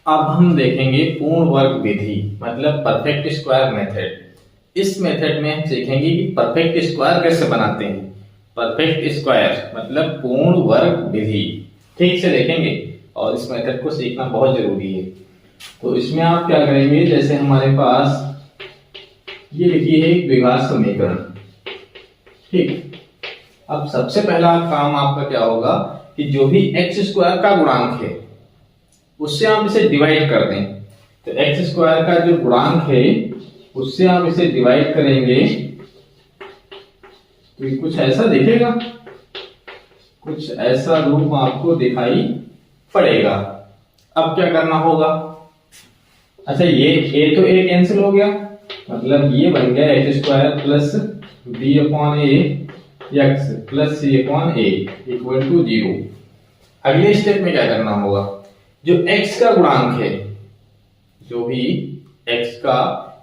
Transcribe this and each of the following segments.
अब हम देखेंगे पूर्ण वर्ग विधि मतलब परफेक्ट स्क्वायर मेथड। इस मेथड में हम सीखेंगे कि परफेक्ट स्क्वायर कैसे बनाते हैं। परफेक्ट स्क्वायर मतलब पूर्ण वर्ग विधि ठीक से देखेंगे और इस मेथड को सीखना बहुत जरूरी है। तो इसमें आप क्या करेंगे, जैसे हमारे पास ये लिखी है एक द्विघात समीकरण। ठीक, अब सबसे पहला काम आपका क्या होगा कि जो भी एक्स स्क्वायर का गुणांक है उससे आप इसे डिवाइड कर दें। तो एक्स स्क्वायर का जो गुणांक है उससे आप इसे डिवाइड करेंगे तो ये कुछ ऐसा दिखेगा, कुछ ऐसा रूप आपको दिखाई पड़ेगा। अब क्या करना होगा, अच्छा ये ए तो ए कैंसिल हो गया, मतलब ये बन गया x square plus b upon a x plus c upon a equal to 0। अगले स्टेप में क्या करना होगा, जो x का गुणांक है, जो भी x का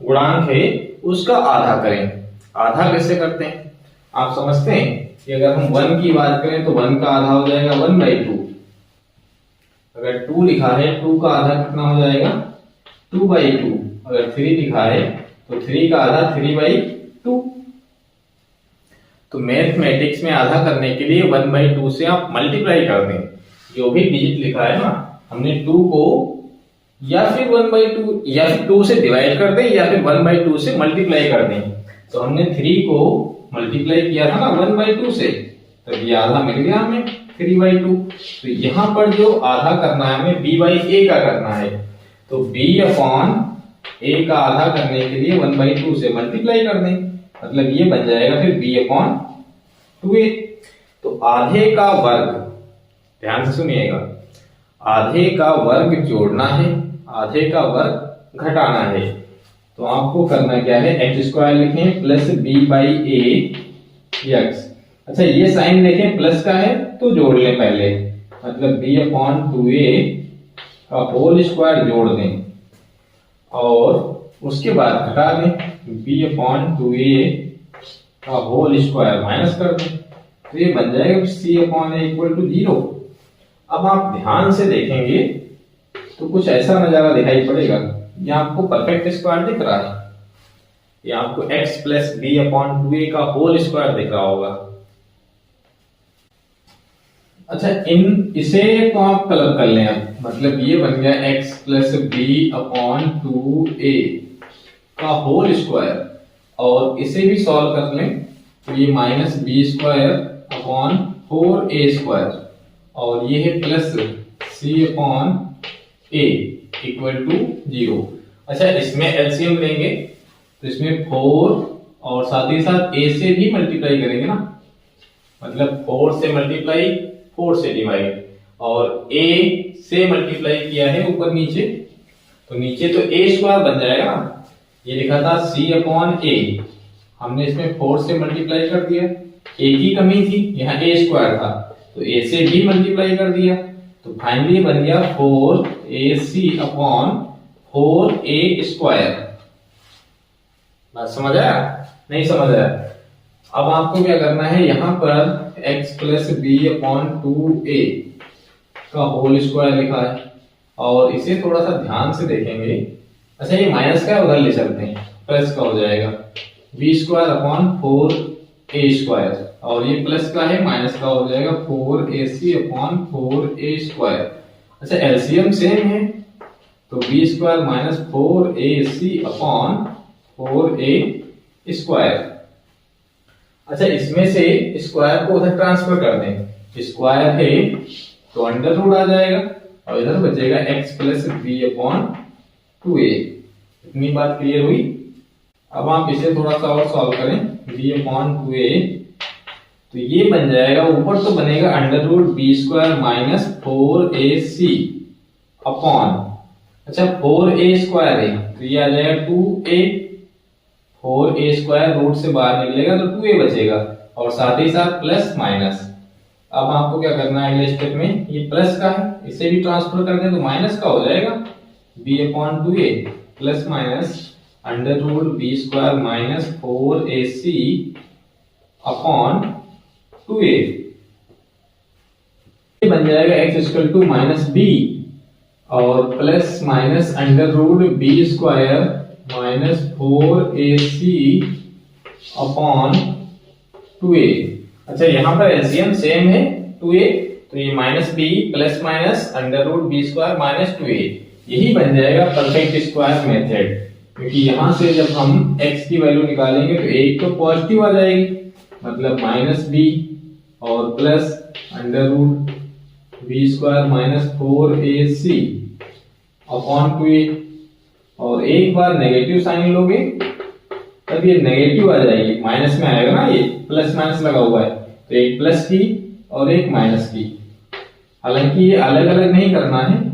गुणांक है उसका आधा करें। आधा कैसे करते हैं आप समझते हैं कि अगर हम 1 की बात करें तो 1 का आधा हो जाएगा 1/2। अगर 2 लिखा है 2 का आधा कितना हो जाएगा 2/2। अगर 3 लिखा है तो 3 का आधा 3/2। तो मैथमेटिक्स में आधा करने के लिए 1/2 से आप मल्टीप्लाई कर दें। जो भी डिजिट लिखा है ना, हमने 2 को या फिर 1/2 या फिर 2 से डिवाइड कर दें या फिर 1/2 से मल्टीप्लाई कर दें। तो हमने 3 को मल्टीप्लाई किया था ना 1/2 से, तो ये आधा मिल गया हमें 3/2। तो यहां पर जो आधा करना है हमें b/a का करना है। तो b अपॉन a का आधा करने के लिए 1/2 से मल्टीप्लाई कर दें, मतलब ये बन जाएगा फिर b अपॉन 2a। तो आधे का वर्ग, ध्यान से सुनिएगा, आधे का वर्ग जोड़ना है, आधे का वर्ग घटाना है। तो आपको करना क्या है, एक्स स्क्वायर लिखें प्लस b/a एक्स। अच्छा ये साइन देखें प्लस का है तो जोड़ लें पहले, मतलब b अपॉन 2a का होल स्क्वायर जोड़ दें और उसके बाद घटा दें b अपॉन 2a का होल स्क्वायर माइनस कर दें। तो ये बन जाएगा c upon a equal to 0। अब आप ध्यान से देखेंगे तो कुछ ऐसा नजारा दिखाई पड़ेगा। ये आपको परफेक्ट स्क्वायर दिख रहा है, ये आपको x plus b upon 2a का होल स्क्वायर दिख रहा होगा। अच्छा इसे तो आप कलर कर लें, अब मतलब ये बन गया x plus b upon 2a का होल स्क्वायर, और इसे भी सॉल्व कर लें तो ये minus b square upon 4a square, और ये है plus c upon a equal to 0। अच्छा इसमें एलसीएम लेंगे तो इसमें 4 और साथ ही साथ a से भी मल्टीप्लाई करेंगे ना, मतलब 4 से मल्टीप्लाई 4 से डिवाइड, और a से मल्टीप्लाई किया है ऊपर नीचे, तो नीचे तो a स्क्वायर बन जाएगा ना। ये लिखा था c अपॉन a, हमने इसमें 4 से मल्टीप्लाई कर दिया, a की कमी थी यहाँ a स्क्वायर था तो a से भी मल्टीप्लाई कर दिया, तो फाइनली बन गया 4ac अपॉन 4a स्क्वायर। बात समझ आया, नहीं समझ आया? अब आपको क्या करना है, यहाँ पर x plus b upon 2a का होल स्क्वायर लिखा है और इसे थोड़ा सा ध्यान से देखेंगे। अच्छा ये माइनस का उधर ले चलते हैं, प्लस का हो जाएगा b square upon 4a square, और ये प्लस का है माइनस का हो जाएगा 4ac अपॉन 4a स्क्वायर। अच्छा एलसीएम सेम है तो b square minus 4ac upon 4a square. अच्छा इसमें से स्क्वायर को उधर ट्रांसफर कर दें, स्क्वायर है तो अंडर रूट आ जाएगा और इधर बचेगा x plus b upon 2a। इतनी बात क्लियर हुई? अब आप इसे थोड़ा सा और सॉल्व करें, b अपॉन 2a, तो ये बन जाएगा, ऊपर तो बनेगा under root B square minus 4ac upon, अच्छा 4a स्क्वायर है तो ये आ जाएगा 2a, 4a स्क्वायर रूट से बाहर निकलेगा तो 2a बचेगा, और साथ ही साथ प्लस माइनस। अब आपको क्या करना है अगले स्टेप में, ये प्लस का है इसे भी ट्रांसफर कर दें तो माइनस का हो जाएगा b upon 2a plus minus under root B square minus 4ac upon 2a। ये बन जाएगा x equal to minus B और plus minus under root B square minus 4ac upon 2a। अच्छा यहाँ पर एलसीएम सेम है 2a, तो ये minus b plus minus under root B square minus 2a, यही बन जाएगा परफेक्ट स्क्वायर मेथड। क्योंकि यहां से जब हम x की वैल्यू निकालेंगे तो एक तो पॉजिटिव आ जाएगी, मतलब माइनस बी और plus under root B square minus 4ac upon 2a, और एक बार नेगेटिव साइन लोगे तब ये नेगेटिव आ जाएगी, माइनस में आएगा ना, ये प्लस माइनस लगा हुआ है, तो एक प्लस की और एक माइनस की। हालांकि ये अलग अलग नहीं करना है,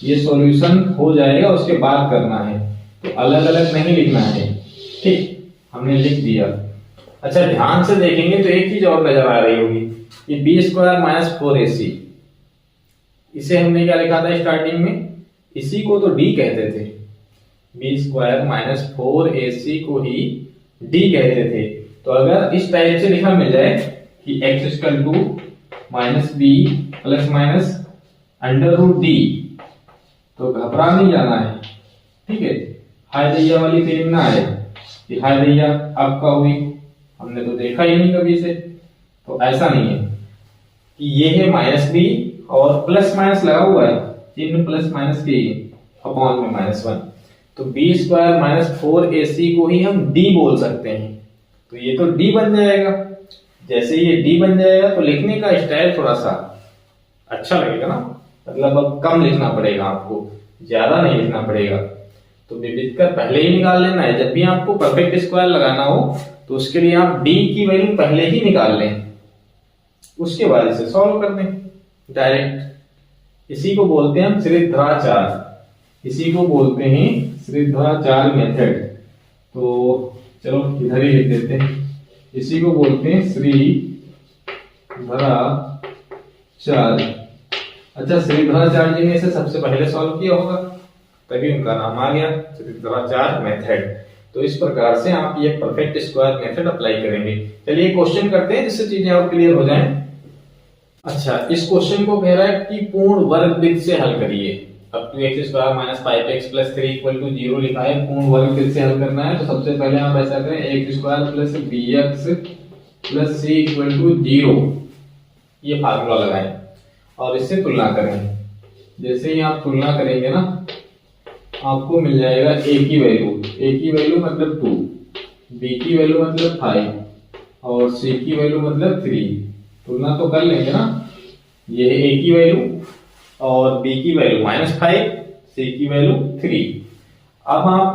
ये सॉल्यूशन हो जाएगा उसके बाद करना है, तो अलग अलग नहीं लिखना है। ठीक, हमने लिख दिया। अच्छा ध्यान से देखेंगे तो एक चीज और नजर आ रही होगी, ये बी स्क्वायर माइनस 4ac, इसे हमने क्या लिखा था स्टार्टिंग में, इसी को तो डी कहते थे, बी स्क्वायर माइनस 4ac को ही डी कहते थे। तो अगर इस टाइप से लिखा मिल जाए कि x equal to minus b plus minus under root d, तो घबरा नहीं जाना है। ठीक है, हाय दैया वाली फीलिंग ना आए कि हाय दैया आपका हुई, हमने तो देखा ही नहीं कभी से, तो ऐसा नहीं है कि ये है माइनस बी और प्लस माइनस लगा हुआ है, चिन्ह प्लस माइनस के अपॉन में माइनस 1, तो बी स्क्वायर माइनस 4ac को ही हम डी बोल सकते हैं, तो ये तो डी बन जाएगा। जैसे ये डी बन जाएगा तो लिखने का स्टाइल थोड़ा सा अच्छा लगेगा ना, मतलब अब कम लिखना पड़ेगा आपको, ज्यादा नहीं लिखना पड़ेगा। तो विविध कर पहले ही निकाल लेना है, जब भी आपको परफेक्ट स्क्वायर लगाना हो तो उसके लिए आप डी की वैल्यू पहले ही निकाल लें, उसके बाद इसे सॉल्व कर दें डायरेक्ट। इसी को बोलते हैं हम श्रीधराचार्य, इसी को बोलते हैं श्रीधराचार्य मेथड। तो चलो इधर ही लिख देते हैं, इसी को बोलते हैं श्रीधराचार्य। अच्छा श्रीधराचार्य जी ने इसे सबसे पहले सॉल्व किया होगा, तभी उनका नाम आ गया श्रीधराचार्य मेथड। तो इस प्रकार से आप ये परफेक्ट स्क्वायर मेथड अप्लाई करेंगे। चलिए क्वेश्चन करते हैं जिससे चीजें और क्लियर हो जाएं। अच्छा इस क्वेश्चन को कह रहा है कि पूर्ण वर्ग वृत्त से हल करिए। अब two x square minus 5x plus 3 equal to 0 लिखा है, पूर्ण वर्ग वृत्त से हल करना है। तो सबसे पहले आप ऐसा करें, x square plus bx plus c equal to 0, ये फार्मूला लगाएं और इससे तुलना करें। जैसे ही आप तुलना करेंगे ना, आपको मिल जाएगा a की वैल्यू मतलब 2, b की वैल्यू मतलब 5 और c की वैल्यू मतलब 3। तुलना तो कर लेंगे ना, ये है a की वैल्यू और b की वैल्यू -5, c की वैल्यू 3। अब आप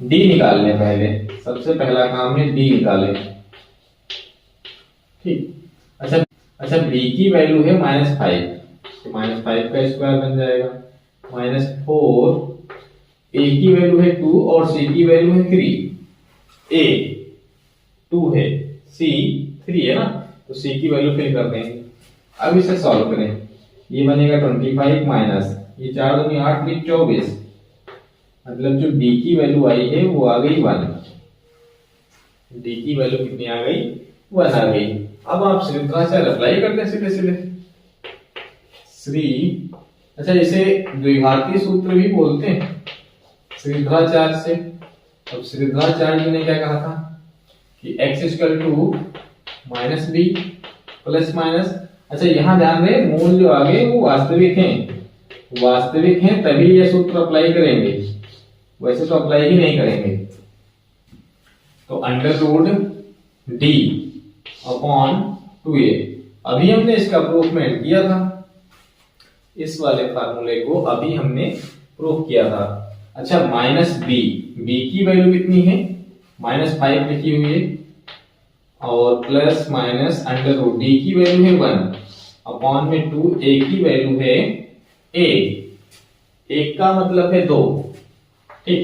d निकाल लें, पहले सबसे पहला काम है d निकालें। ठीक, अच्छा b की वैल्यू है -5, तो -5 का स्क्वायर बन जाएगा, -4, a की वैल्यू है 2 और c की वैल्यू है 3। a 2 है, c 3 है ना, तो c की वैल्यू फिल कर देंगे। अब इसे सॉल्व करें, ये बनेगा 25 माइनस ये 4 दूनी 8 भी 24, मतलब जो d की वैल्यू आई है वो आ गई 1। d की वैल्यू कितनी आ गई, 1 आ गई। अब आप श्रीधराचार्य अप्लाई करते हैं सीधे सीधे अच्छा इसे द्विघातीय सूत्र भी बोलते हैं श्रीधराचार्य से। अब श्रीधराचार्य जी ने क्या कहा था कि x equal to minus b plus minus, अच्छा यहाँ ध्यान दें मूल जो आगे वो वास्तविक हैं तभी ये सूत्र अप्लाई करेंगे, वैसे तो अप्लाई ही नहीं करेंगे। तो under root D upon 2a, अभी हमने इसका प्रूफमेंट किया था, इस वाले फार्मूले को अभी हमने प्रूफ किया था। अच्छा माइनस बी की वैल्यू कितनी है, -5 लिखी हुई है और plus minus under root d की वैल्यू है 1 अपॉन में 2, a की वैल्यू है a, 1 का मतलब है 2। ठीक,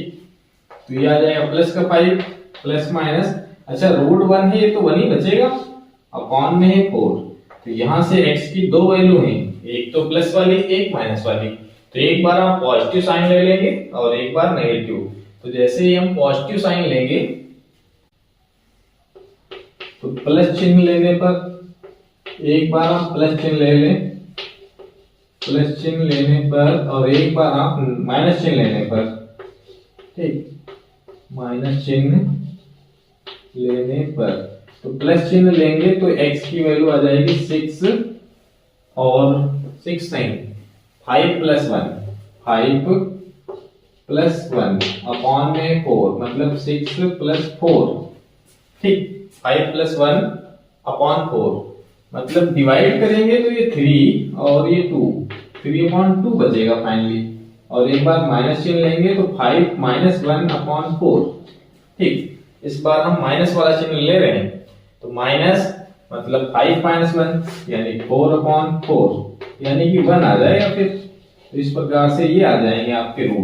तो ये आ जाएगा प्लस का 5 प्लस माइनस, अच्छा रूट 1 है ये तो 1 ही बचेगा, अपॉन में है 4। तो यहां से x की दो वैल्यू हैं, एक तो प्लस वाली एक माइनस वाली, तो एक बार आप पॉजिटिव साइन ले लेंगे और एक बार नेगेटिव। तो जैसे ही हम पॉजिटिव साइन लेंगे तो प्लस चिन्ह लेने पर एक बार आप प्लस चिन्ह ले लें प्लस चिन्ह लेने पर और एक बार आप माइनस चिन्ह लेने पर, ठीक, माइनस चिन्ह लेने पर, तो प्लस चिन्ह लेंगे तो x की वैल्यू आ जाएगी 6 और 6 नहीं 5 प्लस 1, 5 प्लस 1 अपॉन में 4, मतलब 6 प्लस 4, ठीक, 5 प्लस 1 अपॉन 4, मतलब डिवाइड करेंगे तो ये 3 और ये 2, 3 अपॉन 2 बचेगा फाइनली, और एक बार माइनस चिन्ह लेंगे तो 5 माइनस 1 अपॉन 4, ठीक, इस बार हम माइनस वाला चिन्ह ले रहे हैं, तो माइनस मतलब 5 माइनस 1 यानी 4 अपॉन 4, यानी कि 1 आ जाएगा फिर, तो इस प्रकार से ये आ जाएंगे आपके रूट।